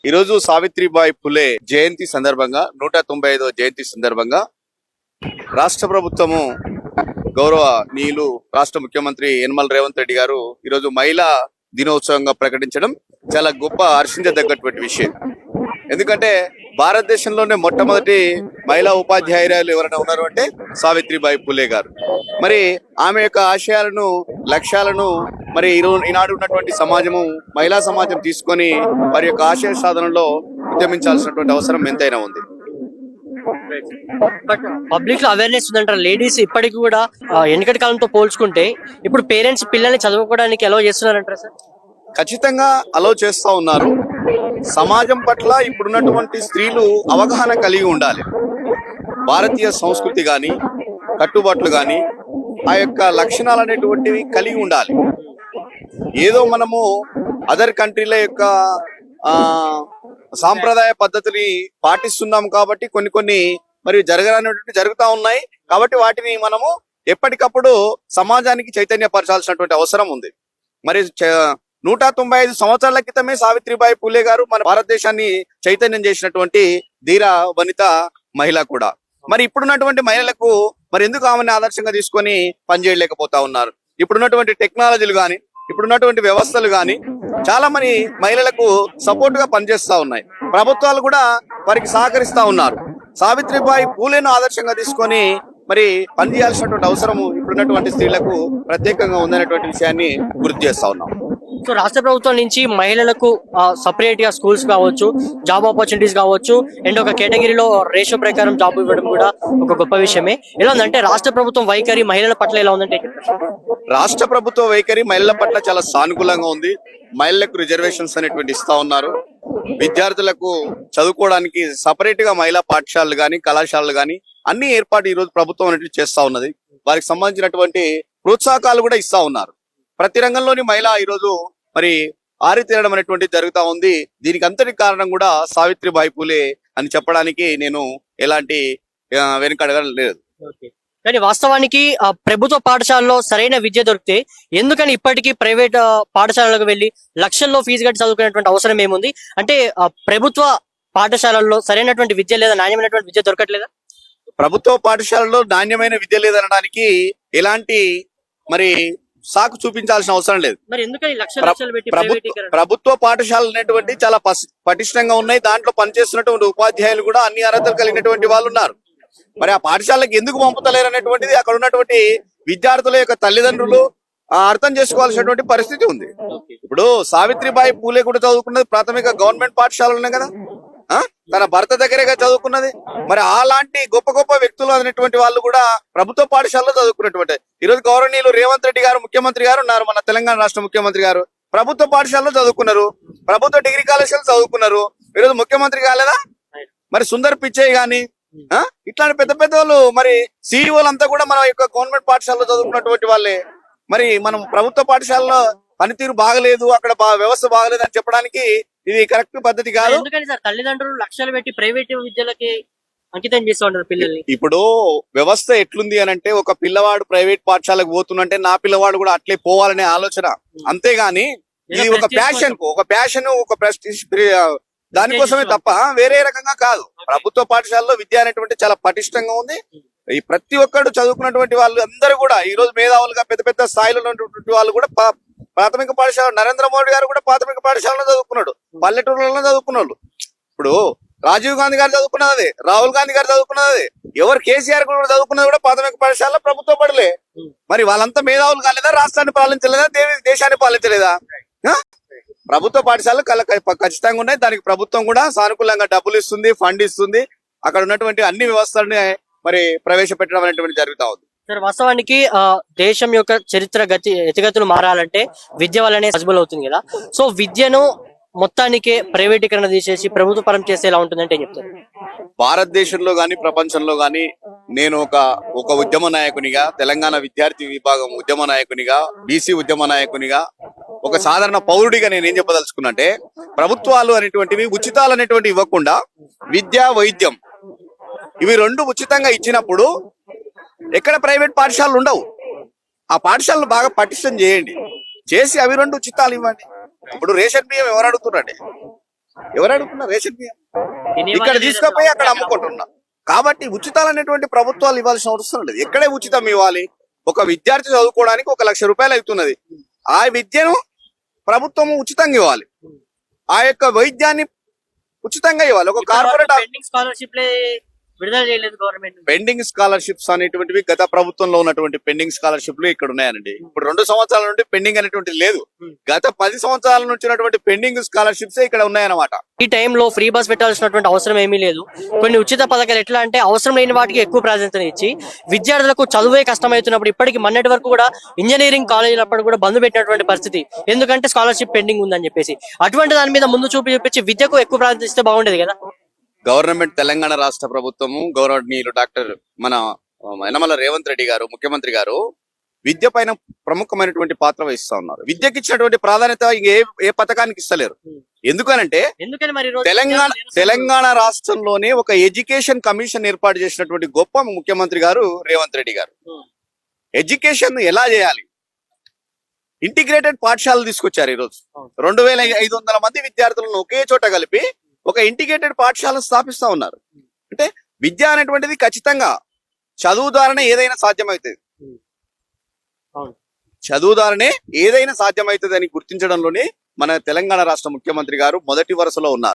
ఈరోజు సావిత్రిబాయి పులే జయంతి సందర్భంగా 195వ జయంతి సందర్భంగా రాష్ట్ర ప్రభుత్వము గౌరవనీయులు రాష్ట్ర ముఖ్యమంత్రి యనమల రేవంత్ రెడ్డి గారు ఈరోజు మహిళా దినోత్సవంగా ప్రకటించడం చాలా గొప్ప హర్షించదగ్గటువంటి విషయం. ఎందుకంటే భారతదేశంలోనే మొట్టమొదటి మహిళా ఉపాధ్యాయురాలు ఎవరైనా ఉన్నారు అంటే సావిత్రిబాయి పులే గారు. మరి ఆమె యొక్క ఆశయాలను లక్ష్యాలను మరి ఈనాడు ఉన్నటువంటి సమాజము మహిళా సమాజం తీసుకొని వారి యొక్క ఆశయ సాధనలో ఉద్యమించాల్సినటువంటి అవసరం ఎంతైనా ఉంది. బట్ పబ్లిక్ లో అవేర్నెస్ ఉందంటారు. లేడీస్ ఇప్పటికి కూడా వెనకటి కాలంతో పోల్చుకుంటే ఇప్పుడు పేరెంట్స్ పిల్లల్ని చదువుకోవడానికి ఎలా చేస్తున్నారంటారా సార్? ఖచ్చితంగా అలో చేస్తా ఉన్నారు. సమాజం పట్ల ఇప్పుడున్నటువంటి స్త్రీలు అవగాహన కలిగి ఉండాలి. భారతీయ సంస్కృతి గాని కట్టుబాట్లు గాని ఆ యొక్క లక్షణాలు అనేటువంటివి కలిగి ఉండాలి. ఏదో మనము అదర్ కంట్రీల యొక్క సాంప్రదాయ పద్ధతిని పాటిస్తున్నాం కాబట్టి కొన్ని మరి జరగనటువంటి జరుగుతా ఉన్నాయి. కాబట్టి వాటిని మనము ఎప్పటికప్పుడు సమాజానికి చైతన్యపరచాల్సినటువంటి అవసరం ఉంది. మరి 195 సంవత్సరాల క్రితమే సావిత్రిబాయి పూలే గారు మన భారతదేశాన్ని చైతన్యం చేసినటువంటి ధీర వనిత మహిళ కూడా. మరి ఇప్పుడున్నటువంటి మహిళలకు మరి ఎందుకు ఆమెను ఆదర్శంగా తీసుకొని పనిచేయలేకపోతా ఉన్నారు? ఇప్పుడున్నటువంటి టెక్నాలజీలు గాని ఇప్పుడున్నటువంటి వ్యవస్థలు గాని చాలా మంది మహిళలకు సపోర్ట్ గా పనిచేస్తా ఉన్నాయి. ప్రభుత్వాలు కూడా వారికి సహకరిస్తా ఉన్నారు. సావిత్రిబాయి పూలేను ఆదర్శంగా తీసుకొని మరి పనిచేయాల్సినటువంటి అవసరము ఇప్పుడున్నటువంటి స్త్రీలకు ప్రత్యేకంగా ఉందనేటువంటి విషయాన్ని గుర్తు చేస్తా ఉన్నాం. సో రాష్ట్ర ప్రభుత్వం నుంచి మహిళలకు సపరేట్ గా స్కూల్స్ కావచ్చు, జాబ్ ఆపర్చునిటీస్ కావచ్చు, అండ్ ఒక కేటగిరీలో రేషియో ప్రకారం జాబ్ ఇవ్వడం కూడా ఒక గొప్ప విషయమే. ఎలా ఉందంటే రాష్ట్ర ప్రభుత్వం వైఖరి మహిళల పట్ల ఎలా ఉందంటే? రాష్ట్ర ప్రభుత్వ వైఖరి మహిళల పట్ల చాలా సానుకూలంగా ఉంది. మహిళలకు రిజర్వేషన్స్ అనేటువంటి ఇస్తా ఉన్నారు. విద్యార్థులకు చదువుకోవడానికి సపరేట్ గా మహిళా పాఠశాలలు గాని కళాశాలలు గాని అన్ని ఏర్పాటు ఈ రోజు ప్రభుత్వం అనేటువంటి చేస్తా ఉన్నది. వారికి సంబంధించినటువంటి ప్రోత్సాహకాలు కూడా ఇస్తా ఉన్నారు. ప్రతి రంగంలోని మహిళ ఈరోజు మరి ఆరితేరడం అనేటువంటి జరుగుతా ఉంది. దీనికి అంతటి కారణం కూడా సావిత్రిబాయి పూలే అని చెప్పడానికి నేను ఎలాంటి వెనుకడగా లేదు. కానీ వాస్తవానికి ప్రభుత్వ పాఠశాలలో సరైన విద్య దొరికితే ఎందుకని ఇప్పటికీ ప్రైవేట్ పాఠశాలలకు వెళ్లి లక్షల్లో ఫీజు కట్టి చదువుకునేటువంటి అవసరం ఏముంది? అంటే ప్రభుత్వ పాఠశాలల్లో సరైనటువంటి విద్య లేదా నాణ్యమైనటువంటి విద్య దొరకట్లేదా? ప్రభుత్వ పాఠశాలలో నాణ్యమైన విద్య లేదనడానికి ఎలాంటి మరి సాకు చూపించాల్సిన అవసరం లేదు. మరి ఎందుకని ప్రభుత్వ పాఠశాలలు అనేటువంటి చాలా పటిష్టంగా ఉన్నాయి. దాంట్లో పనిచేస్తున్నటువంటి ఉపాధ్యాయులు కూడా అన్ని అర్హతలు కలిగినటువంటి వాళ్ళు ఉన్నారు. మరి ఆ పాఠశాలకు ఎందుకు పంపుతలేరు అనేటువంటిది అక్కడ ఉన్నటువంటి విద్యార్థుల యొక్క తల్లిదండ్రులు అర్థం చేసుకోవాల్సినటువంటి పరిస్థితి ఉంది. ఇప్పుడు సావిత్రిబాయి పూలే కూడా చదువుకున్నది ప్రాథమిక గవర్నమెంట్ పాఠశాలలోనే కదా, తన భర్త దగ్గరేగా చదువుకున్నది. మరి అలాంటి గొప్ప గొప్ప వ్యక్తులు అనేటువంటి వాళ్ళు కూడా ప్రభుత్వ పాఠశాలలో చదువుకున్నటువంటి ఈరోజు గౌరవనీయులు రేవంత్ రెడ్డి గారు ముఖ్యమంత్రి గారు ఉన్నారు. మన తెలంగాణ రాష్ట్ర ముఖ్యమంత్రి గారు ప్రభుత్వ పాఠశాలలో చదువుకున్నారు, ప్రభుత్వ డిగ్రీ కళాశాలలో చదువుకున్నారు. ఈరోజు ముఖ్యమంత్రి కాలేదా? మరి సుందర్ పిచ్చయ్య గాని ఇట్లాంటి పెద్ద పెద్ద వాళ్ళు మరి సిఇఓలు అంతా కూడా మన యొక్క గవర్నమెంట్ పాఠశాలలో చదువుకున్నటువంటి వాళ్ళే. మరి మనం ప్రభుత్వ పాఠశాలలో పనితీరు బాగలేదు, అక్కడ వ్యవస్థ బాగలేదు అని చెప్పడానికి ఇది కరెక్ట్ పద్ధతి కాదు. ఎందుకని సార్ తల్లిదండ్రులు లక్షలు పెట్టి ప్రైవేట్ విద్యలకి అంకితం చేస్తూ ఉంటారు పిల్లల్ని? ఇప్పుడు వ్యవస్థ ఎట్లుంది అని అంటే ఒక పిల్లవాడు ప్రైవేట్ పాఠశాలకు పోతున్నంటే నా పిల్లవాడు కూడా అట్లే పోవాలనే ఆలోచన. అంతేగాని ఇది ఒక ప్యాషన్ ఒక ప్రెస్టీజ్ దానికోసమే తప్ప వేరే రకంగా కాదు. ప్రభుత్వ పాఠశాలలో విద్య అనేటువంటి చాలా పటిష్టంగా ఉంది. ఈ ప్రతి ఒక్కరు చదువుకున్నటువంటి వాళ్ళు అందరూ కూడా ఈ రోజు మేధావులుగా పెద్ద పెద్ద స్థాయిలో ఉన్నటువంటి వాళ్ళు కూడా ప్రాథమిక పాఠశాల నరేంద్ర మోడీ గారు కూడా ప్రాథమిక పాఠశాలలో చదువుకున్నాడు, పల్లెటూరులలో చదువుకున్నాడు. ఇప్పుడు రాజీవ్ గాంధీ గారు చదువుకున్నది, రాహుల్ గాంధీ గారు చదువుకున్నది, ఎవరు కేసీఆర్ కూడా చదువుకున్నది కూడా ప్రాథమిక పాఠశాలలో ప్రభుత్వ బడులే. మరి వాళ్ళంతా మేధావులు కాలేదా? రాష్ట్రాన్ని పాలించలేదా? దేశాన్ని పాలించలేదా? ప్రభుత్వ పాఠశాలలు ఖచ్చితంగా ఉన్నాయి. దానికి ప్రభుత్వం కూడా సానుకూలంగా డబ్బులు ఇస్తుంది, ఫండ్ ఇస్తుంది. అక్కడ ఉన్నటువంటి అన్ని వ్యవస్థలని మరి ప్రవేశపెట్టడం అనేటువంటి జరుగుతా ఉంది. సార్ వాస్తవానికి దేశం యొక్క చరిత్ర ఎతిగతులు మారాలంటే విద్య వల్లనే పాసిబుల్ అవుతుంది కదా. సో విద్యను మొత్తానికే ప్రైవేటీకరణ తీసేసి ప్రభుత్వ పరం చేస్తే ఎలా ఉంటుందంటే ఏం చెప్తారు? భారతదేశంలో గాని ప్రపంచంలో గాని నేను ఒక ఉద్యమ నాయకునిగా, తెలంగాణ విద్యార్థి విభాగం ఉద్యమ నాయకునిగా, బీసీ ఉద్యమ నాయకునిగా, ఒక సాధారణ పౌరుడిగా నేను ఏం చెప్పదలుచుకున్నంటే ప్రభుత్వాలు అనేటువంటివి ఉచితాలు అనేటువంటి ఇవ్వకుండా విద్య వైద్యం ఇవి రెండు ఉచితంగా ఇచ్చినప్పుడు ఎక్కడ ప్రైవేట్ పాఠశాలలు ఉండవు. ఆ పాఠశాలను బాగా పటిష్టం చేయండి, చేసి అవి రెండు ఉచితాలు ఇవ్వండి. ఇప్పుడు రేషన్ బియ్యం ఎవరు అడుగుతున్నారండి? ఎవరు అడుగుతున్నారు రేషన్ బియ్యం? ఇక్కడ తీసుకుపోయి అక్కడ అమ్ముకుంటున్నా. కాబట్టి ఉచితాలు అనేటువంటి ప్రభుత్వాలు ఇవ్వాల్సిన అవసరం లేదు. ఎక్కడే ఉచితం ఇవ్వాలి? ఒక విద్యార్థి చదువుకోవడానికి 1 లక్ష రూపాయలు అవుతున్నది. ఆ విద్యను ప్రభుత్వం ఉచితంగా ఇవ్వాలి. ఆ యొక్క వైద్యాన్ని ఉచితంగా ఇవ్వాలి. ఒక కార్పొరేట్ స్కాలర్షిప్ విడుదల చేయలేదు గవర్నమెంట్. పెండింగ్ స్కాలర్షిప్స్ అనేటువంటివి గత ప్రభుత్వంలో ఉన్నటువంటి పెండింగ్ స్కాలర్షిప్లు ఇక్కడ ఉన్నాయండి. ఇప్పుడు 2 సంవత్సరాల నుండి పెండింగ్ అనేటువంటిది లేదు. గత 10 సంవత్సరాల నుంచి ఉన్నటువంటి పెండింగ్ స్కాలర్షిప్స్ ఇక్కడ ఉన్నాయన్నమాట. ఈ టైంలో ఫ్రీ బస్ పెట్టాల్సినటువంటి అవసరం ఏమీ లేదు. కొన్ని ఉచిత పథకాలు ఎట్లా అంటే అవసరం లేని వాటికి ఎక్కువ ప్రాధాన్యత ఇచ్చి విద్యార్థులకు చదువే కష్టమవుతున్నప్పుడు ఇప్పటికి మొన్నటి వరకు కూడా ఇంజనీరింగ్ కాలేజీలప్పుడు కూడా బంద్ పెట్టినటువంటి పరిస్థితి. ఎందుకంటే స్కాలర్షిప్ పెండింగ్ ఉందని చెప్పేసి. అటువంటి దాని మీద ముందు చూపించి విద్యకు ఎక్కువ ప్రాధాన్యత ఇస్తే బాగుండేది కదా. గవర్నమెంట్ తెలంగాణ రాష్ట్ర ప్రభుత్వము గౌరవనీయులు డాక్టర్ మన యనమల రేవంత్ రెడ్డి గారు ముఖ్యమంత్రి గారు విద్య పైన ప్రముఖమైనటువంటి పాత్ర వహిస్తా ఉన్నారు. విద్యకి ఇచ్చినటువంటి ప్రాధాన్యత ఏ పథకానికి ఇస్తలేరు. ఎందుకనంటే తెలంగాణ రాష్ట్రంలోనే ఒక ఎడ్యుకేషన్ కమిషన్ ఏర్పాటు చేసినటువంటి గొప్ప ముఖ్యమంత్రి గారు రేవంత్ రెడ్డి గారు. ఎడ్యుకేషన్ ఎలా చేయాలి, ఇంటిగ్రేటెడ్ పాఠశాలలు తీసుకొచ్చారు. ఈరోజు 2500 మంది విద్యార్థులను ఒకే చోట కలిపి ఒక ఇంటిగ్రేటెడ్ పాఠశాలను స్థాపిస్తా ఉన్నారు. అంటే విద్య అనేటువంటిది ఖచ్చితంగా చదువు ద్వారానే ఏదైనా సాధ్యమవుతుంది. చదువు ద్వారానే ఏదైనా సాధ్యమవుతుంది అని గుర్తించడంలోనే మన తెలంగాణ రాష్ట్ర ముఖ్యమంత్రి గారు మొదటి వరుసలో ఉన్నారు.